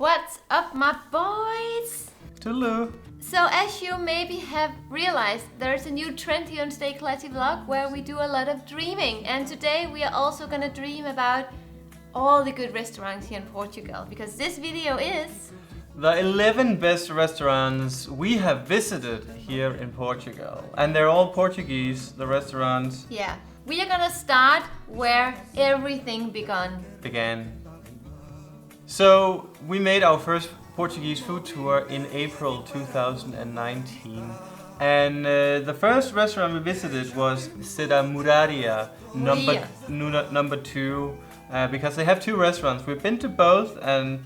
What's up, my boys? Toodaloo. So as you maybe have realized, there's a new trend here on Stay Classy Vlog where we do a lot of dreaming. And today we are also gonna dream about all the good restaurants here in Portugal, because this video is The 11 best restaurants we have visited here in Portugal. And they're all Portuguese, the restaurants. Yeah. We are gonna start where everything began. So we made our first Portuguese food tour in April 2019. And the first restaurant we visited was Serra Mouraria, number 2. Because they have 2 restaurants. We've been to both and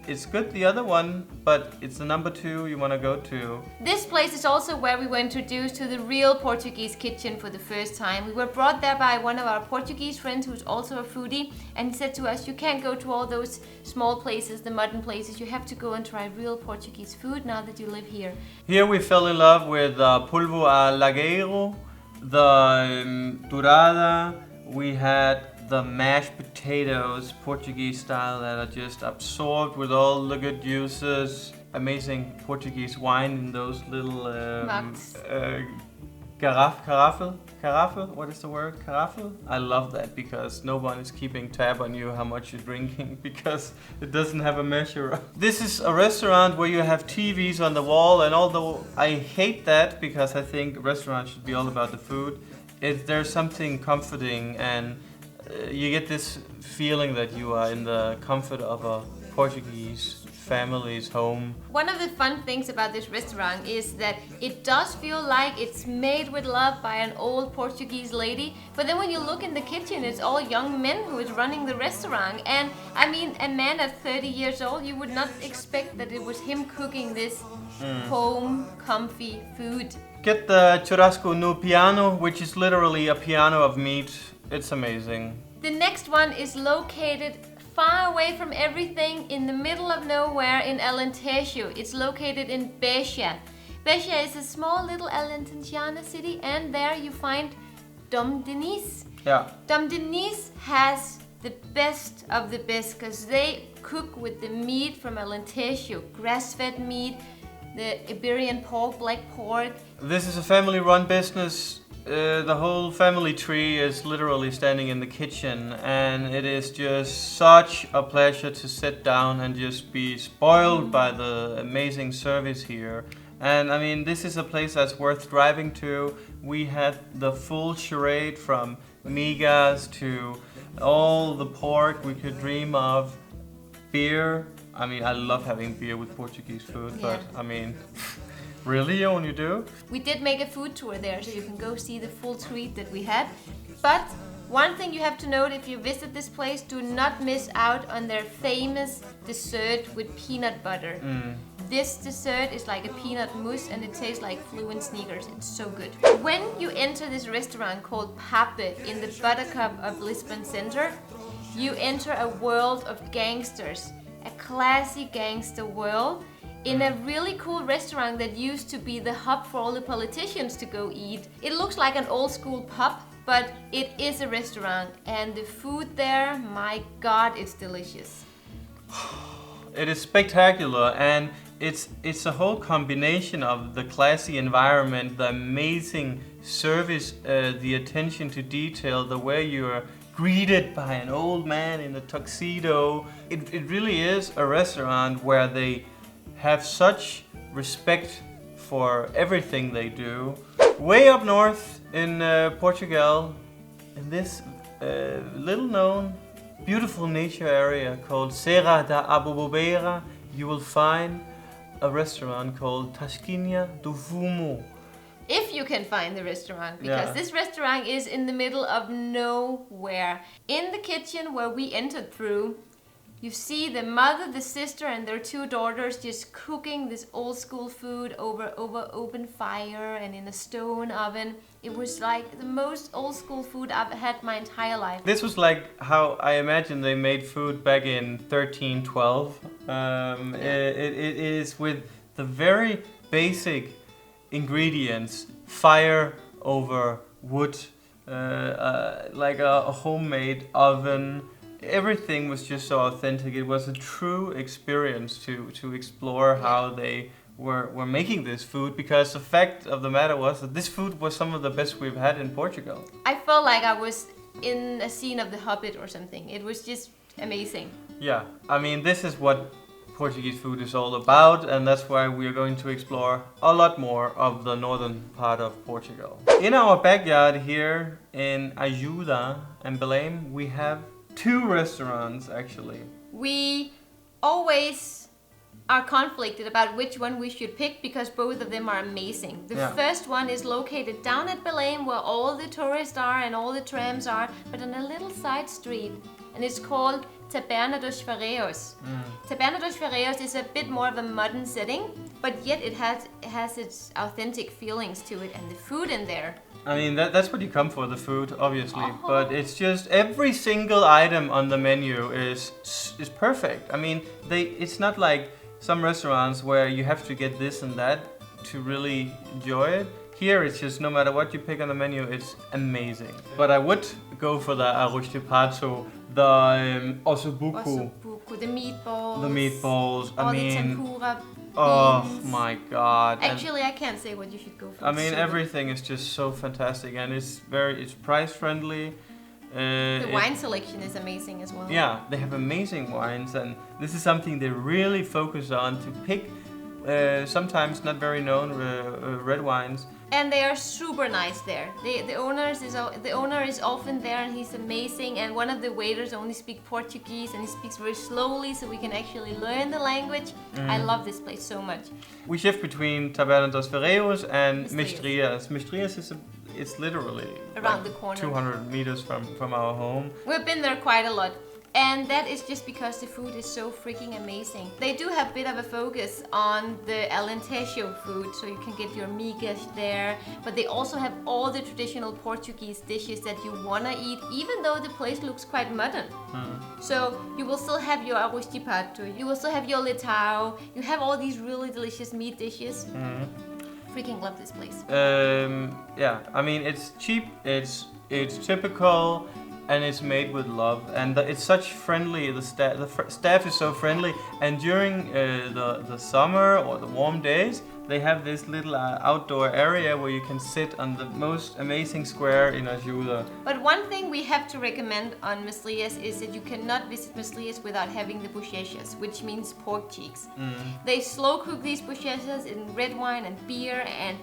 it's good, the other one, but it's the number 2 you want to go to. This place is also where we were introduced to the real Portuguese kitchen for the first time. We were brought there by one of our Portuguese friends who's also a foodie, and he said to us, you can't go to all those small places, the modern places, you have to go and try real Portuguese food now that you live here. Here we fell in love with polvo a lagueiro, the dourada. We had the mashed potatoes, Portuguese style, that are just absorbed with all the good juices. Amazing Portuguese wine in those little carafe? What is the word? Carafe? I love that because no one is keeping tab on you how much you're drinking because it doesn't have a measure. This is a restaurant where you have TVs on the wall, and although I hate that because I think restaurants should be all about the food, there's something comforting, and you get this feeling that you are in the comfort of a Portuguese family's home. One of the fun things about this restaurant is that it does feel like it's made with love by an old Portuguese lady, but then when you look in the kitchen, it's all young men who is running the restaurant. And I mean, a man at 30 years old, you would not expect that it was him cooking this home comfy food. Get the churrasco no piano, which is literally a piano of meat. It's amazing. The next one is located far away from everything in the middle of nowhere in Alentejo. It's located in Beja. Beja is a small little Alentejana city, and there you find Dinis. Yeah. Dinis has the best of the best because they cook with the meat from Alentejo, grass-fed meat, the Iberian pork, black pork. This is a family-run business. The whole family tree is literally standing in the kitchen, and it is just such a pleasure to sit down and just be spoiled by the amazing service here. And I mean, this is a place that's worth driving to. We had the full charade from migas to all the pork we could dream of, beer. I mean, I love having beer with Portuguese food, but I mean, really, Joen, you do? We did make a food tour there, so you can go see the full treat that we had. But one thing you have to note if you visit this place, do not miss out on their famous dessert with peanut butter. This dessert is like a peanut mousse, and it tastes like fluent sneakers. It's so good. When you enter this restaurant called PABE in the Buttercup of Lisbon Center, you enter a world of gangsters, a classy gangster world, in a really cool restaurant that used to be the hub for all the politicians to go eat. It looks like an old school pub, but it is a restaurant, and the food there, my God, it's delicious. It is spectacular, and it's a whole combination of the classy environment, the amazing service, the attention to detail, the way you're greeted by an old man in a tuxedo. It really is a restaurant where they have such respect for everything they do. Way up north in Portugal, in this little known, beautiful nature area called Serra da Aboboreira, you will find a restaurant called Tasquinha do Fumo. If you can find the restaurant, because this restaurant is in the middle of nowhere. In the kitchen where we entered through, you see the mother, the sister, and their 2 daughters just cooking this old school food over open fire and in a stone oven. It was like the most old school food I've had my entire life. This was like how I imagine they made food back in 1312. It is with the very basic ingredients: fire over wood, like a homemade oven. everything was just so authentic. It was a true experience to explore how they were making this food, because the fact of the matter was that this food was some of the best we've had in Portugal. I felt like I was in a scene of The Hobbit or something. It was just amazing. Yeah, I mean, this is what Portuguese food is all about, and that's why we are going to explore a lot more of the northern part of Portugal. In our backyard here in Ajuda and Belém, we have 2 restaurants actually. We always are conflicted about which one we should pick because both of them are amazing. The first one is located down at Belém, where all the tourists are and all the trams are, but on a little side street, and it's called Taberna dos Ferreiros. Taberna dos Ferreiros is a bit more of a modern setting, but yet it has its authentic feelings to it, and the food in there. I mean, that's what you come for, the food, obviously. But it's just every single item on the menu is perfect. I mean, it's not like some restaurants where you have to get this and that to really enjoy it. Here it's just no matter what you pick on the menu, it's amazing. But I would go for the arroz de pato, the ossobuco, the meatballs. The meatballs. I mean, the tempura. Oh my god. Actually, I can't say what you should go for. I mean, everything is just so fantastic, and it's price friendly. The wine selection is amazing as well. Yeah, they have amazing wines, and this is something they really focus on, to pick sometimes not very known red wines. And they are super nice there. The owner is often there, and he's amazing. And one of the waiters only speaks Portuguese, and he speaks very slowly, so we can actually learn the language. I love this place so much. We shift between Taberna dos Ferreiros and Mestrias. Mestrias it's literally around the corner, 200 meters from our home. We've been there quite a lot. And that is just because the food is so freaking amazing. They do have a bit of a focus on the Alentejo food, so you can get your migas there. But they also have all the traditional Portuguese dishes that you want to eat, even though the place looks quite modern. So you will still have your arroz de pato, you will still have your letao, you have all these really delicious meat dishes. Freaking love this place. Yeah, I mean, it's cheap, it's typical, and it's made with love, and it's such friendly. The staff is so friendly, and during the summer or the warm days, they have this little outdoor area where you can sit on the most amazing square in Ajuda. But one thing we have to recommend on Mestrias is that you cannot visit Mestrias without having the bochechas, which means pork cheeks. They slow cook these bochechas in red wine and beer, and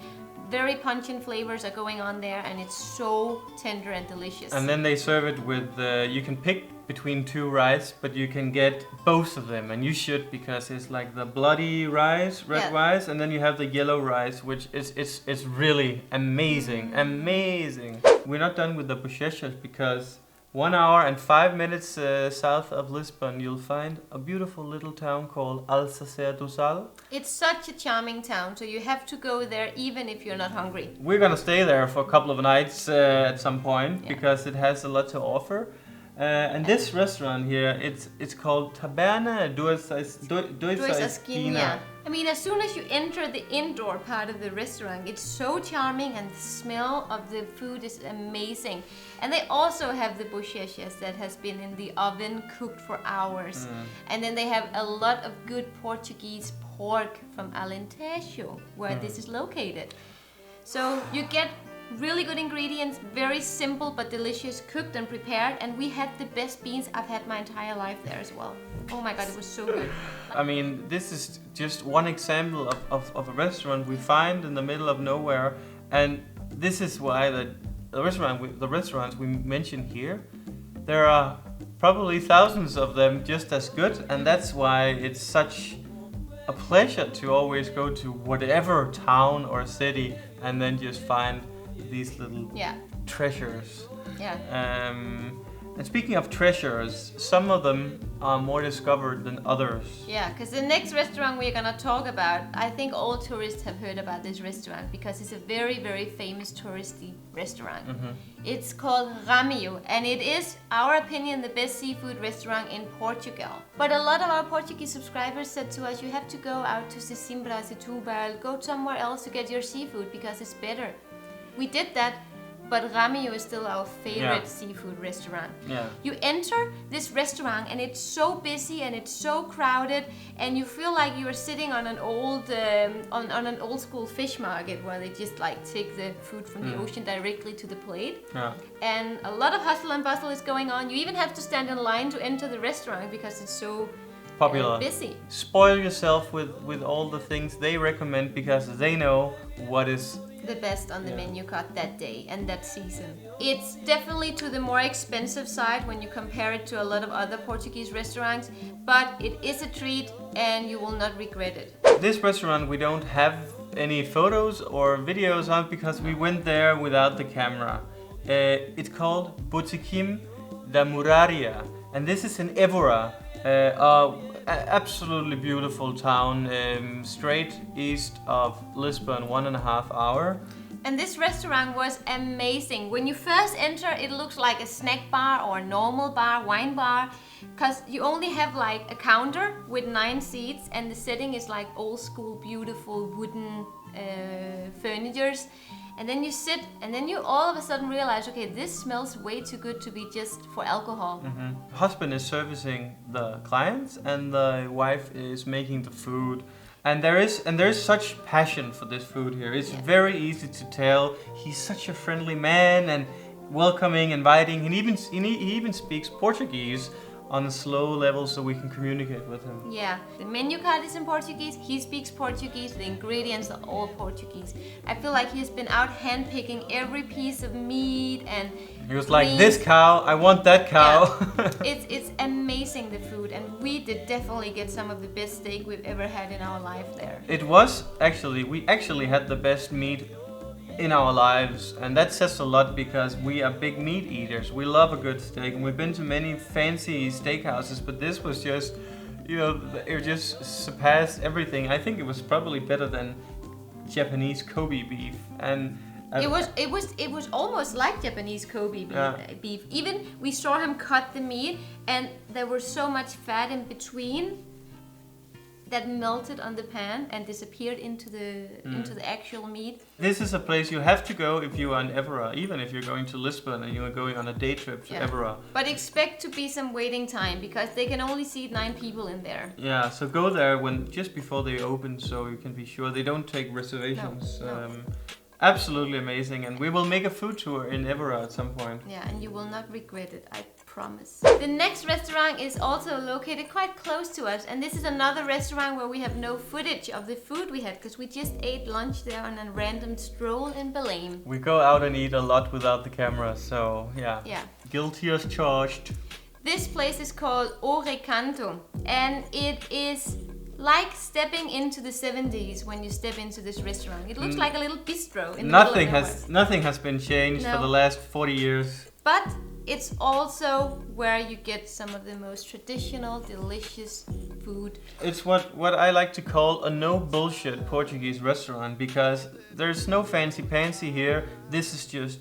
very pungent flavors are going on there, and it's so tender and delicious. And then they serve it with, you can pick between 2 rice, but you can get both of them, and you should, because it's like the bloody rice, red rice, and then you have the yellow rice, which is really amazing, amazing. We're not done with the bochechas, because 1 hour and 5 minutes south of Lisbon, you'll find a beautiful little town called Alsacer do Sal. It's such a charming town, so you have to go there even if you're not hungry. We're gonna stay there for a couple of nights at some point, because it has a lot to offer. And this restaurant here, it's called Taberna dos Esquina. I mean, as soon as you enter the indoor part of the restaurant, it's so charming, and the smell of the food is amazing. And they also have the bochechas that has been in the oven cooked for hours. And then they have a lot of good Portuguese pork from Alentejo, where this is located. So you get really good ingredients, very simple but delicious, cooked and prepared, and we had the best beans I've had my entire life there as well. Oh my god, it was so good. I mean, this is just one example of a restaurant we find in the middle of nowhere, and this is why the restaurants we mentioned here, there are probably thousands of them just as good, and that's why it's such a pleasure to always go to whatever town or city and then just find these little treasures. And speaking of treasures, some of them are more discovered than others. Yeah, because the next restaurant we're gonna talk about, I think all tourists have heard about this restaurant because it's a very, very famous touristy restaurant. It's called Ramiro, and it is, our opinion, the best seafood restaurant in Portugal. But a lot of our Portuguese subscribers said to us, you have to go out to Sesimbra, Setúbal, go somewhere else to get your seafood because it's better. We did that, but Ramiro is still our favorite Yeah. seafood restaurant. Yeah. You enter this restaurant and it's so busy and it's so crowded, and you feel like you are sitting on an old on an old school fish market where they just like take the food from the ocean directly to the plate. Yeah. And a lot of hustle and bustle is going on. You even have to stand in line to enter the restaurant because it's so Popular. busy. Spoil yourself with all the things they recommend because they know what is The best on the Yeah. menu card that day and that season. It's definitely to the more expensive side when you compare it to a lot of other Portuguese restaurants, but it is a treat and you will not regret it. This restaurant we don't have any photos or videos of because we went there without the camera. It's called Botequim da Mouraria, and this is in Évora, absolutely beautiful town, straight east of Lisbon, 1.5 hours. And this restaurant was amazing. When you first enter, it looks like a snack bar or a normal bar, wine bar, because you only have like a counter with 9 seats, and the setting is like old school, beautiful wooden furnitures. And then you sit, and then you all of a sudden realize, okay, this smells way too good to be just for alcohol. Husband is servicing the clients, and the wife is making the food. And there is such passion for this food here. It's very easy to tell. He's such a friendly man and welcoming, inviting. He even speaks Portuguese on a slow level so we can communicate with him. Yeah, the menu card is in Portuguese, he speaks Portuguese, the ingredients are all Portuguese. I feel like he's been out handpicking every piece of meat and He was like, meat. this cow, I want that cow. Yeah. It's amazing, the food, and we did definitely get some of the best steak we've ever had in our life there. We actually had the best meat in our lives, and that says a lot because we are big meat eaters. We love a good steak, and we've been to many fancy steakhouses, but this was just, it just surpassed everything. I think it was probably better than Japanese Kobe beef, and It was almost like Japanese Kobe beef. Even we saw him cut the meat, and there was so much fat in between that melted on the pan and disappeared into the actual meat. This is a place you have to go if you are in Évora, even if you're going to Lisbon and you are going on a day trip to Évora. But expect to be some waiting time because they can only seat 9 people in there. Yeah, so go there just before they open so you can be sure they don't take reservations. No. Absolutely amazing, and we will make a food tour in Évora at some point. Yeah, and you will not regret it, I promise. The next restaurant is also located quite close to us, and this is another restaurant where we have no footage of the food we had because we just ate lunch there on a random stroll in Belém. We go out and eat a lot without the camera, so yeah. Guilty as charged. This place is called Recanto, and it is like stepping into the 70s when you step into this restaurant. It looks like a little bistro in the middle of nowhere. Nothing has been changed for the last 40 years. But it's also where you get some of the most traditional, delicious food. It's what I like to call a no bullshit Portuguese restaurant because there's no fancy pantsy here. This is just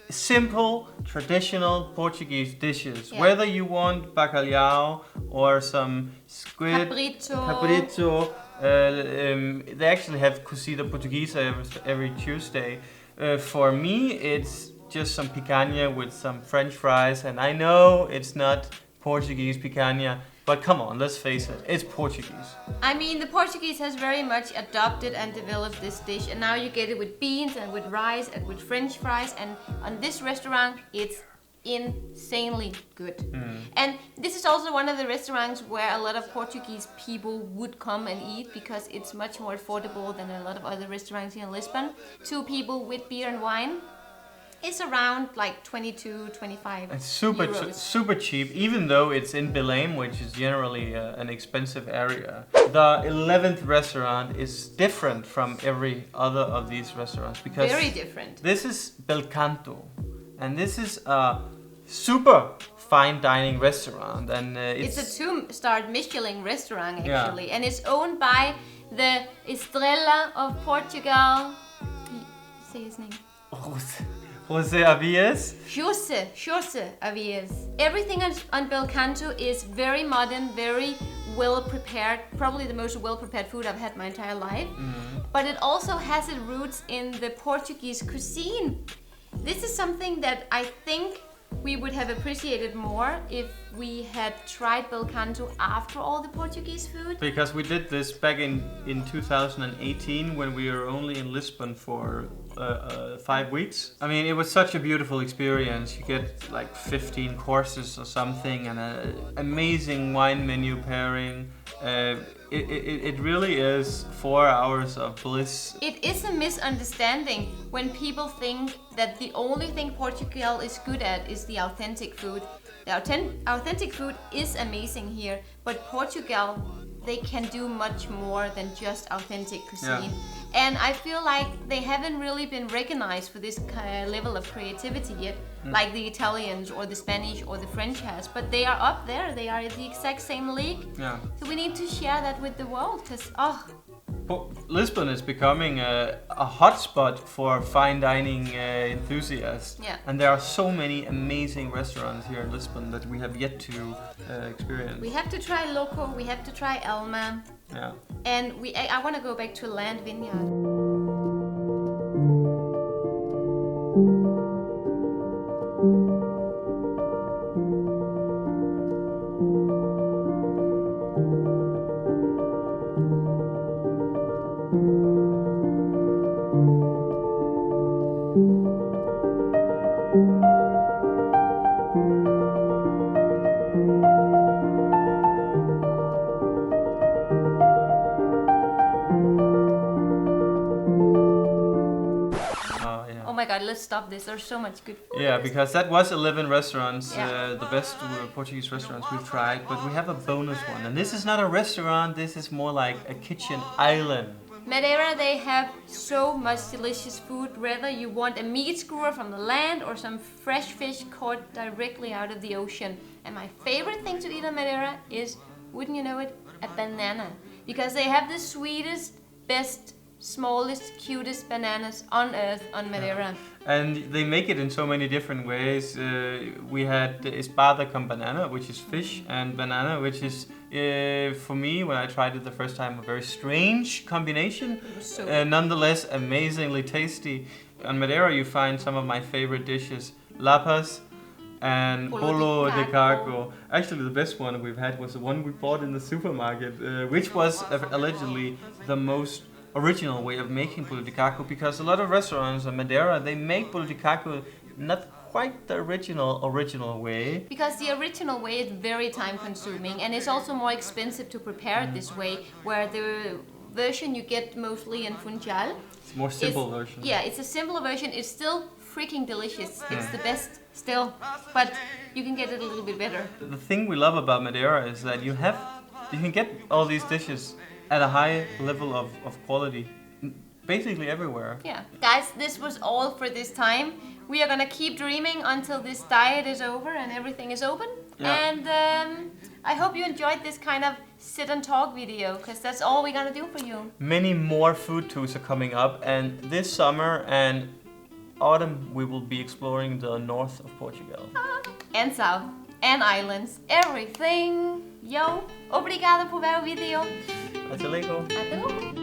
simple, traditional Portuguese dishes. Yeah. Whether you want bacalhau or some squid, cabrito. They actually have cozida portuguesa every Tuesday. For me, it's just some picanha with some French fries, and I know it's not Portuguese picanha, but come on, let's face it, it's Portuguese. I mean, the Portuguese has very much adopted and developed this dish, and now you get it with beans and with rice and with French fries, and on this restaurant, it's insanely good. And this is also one of the restaurants where a lot of Portuguese people would come and eat because it's much more affordable than a lot of other restaurants here in Lisbon. 2 people with beer and wine. It's around like 22, 25 It's euros. super cheap, even though it's in Belém, which is generally an expensive area. The 11th restaurant is different from every other of these restaurants because Very different. This is Belcanto, and this is a super fine dining restaurant, and It's a 2-star Michelin restaurant actually, and it's owned by the Estrela of Portugal. Say his name. Jose Avies. Jose Avies. Everything on Belcanto is very modern, very well prepared. Probably the most well prepared food I've had my entire life. But it also has its roots in the Portuguese cuisine. This is something that I think we would have appreciated more if we had tried Belcanto after all the Portuguese food. Because we did this back in 2018 when we were only in Lisbon for 5 weeks. I mean, it was such a beautiful experience. You get like 15 courses or something and an amazing wine menu pairing. It really is 4 hours of bliss. It is a misunderstanding when people think that the only thing Portugal is good at is the authentic food. The authentic food is amazing here, but Portugal, they can do much more than just authentic cuisine. Yeah. And I feel like they haven't really been recognized for this level of creativity yet, like the Italians or the Spanish or the French has. But they are up there, they are in the exact same league. Yeah. So we need to share that with the world, because Lisbon is becoming a hotspot for fine dining enthusiasts. Yeah. And there are so many amazing restaurants here in Lisbon that we have yet to experience. We have to try Loco, we have to try Elma. Yeah. And I want to go back to Land Vineyard. Let's stop this. There's so much good food. Yeah, because that was 11 restaurants, the best Portuguese restaurants we've tried, but we have a bonus one. And this is not a restaurant, this is more like a kitchen island. Madeira, they have so much delicious food, whether you want a meat skewer from the land or some fresh fish caught directly out of the ocean. And my favorite thing to eat on Madeira is, wouldn't you know it, a banana. Because they have the sweetest, best, smallest, cutest bananas on earth on Madeira. And they make it in so many different ways. We had espada con banana, which is fish, and banana, which is, for me, when I tried it the first time, a very strange combination. It was so nonetheless, amazingly tasty. On Madeira, you find some of my favorite dishes, lapas and bolo de caco. Actually, the best one we've had was the one we bought in the supermarket, which was allegedly the most original way of making bolo de caco, because a lot of restaurants in Madeira, they make bolo de caco not quite the original way. Because the original way is very time consuming and it's also more expensive to prepare it this way, where the version you get mostly in Funchal. It's a more simple version. Yeah, it's a simpler version. It's still freaking delicious. It's the best still, but you can get it a little bit better. The thing we love about Madeira is that you can get all these dishes at a high level of quality, basically everywhere. Yeah. Guys, this was all for this time. We are gonna keep dreaming until this diet is over and everything is open. Yeah. And I hope you enjoyed this kind of sit and talk video, because that's all we're gonna do for you. Many more food tours are coming up, and this summer and autumn we will be exploring the north of Portugal. And south. And islands. Everything. Yo, obrigada por ver o vídeo. Até logo. Até logo.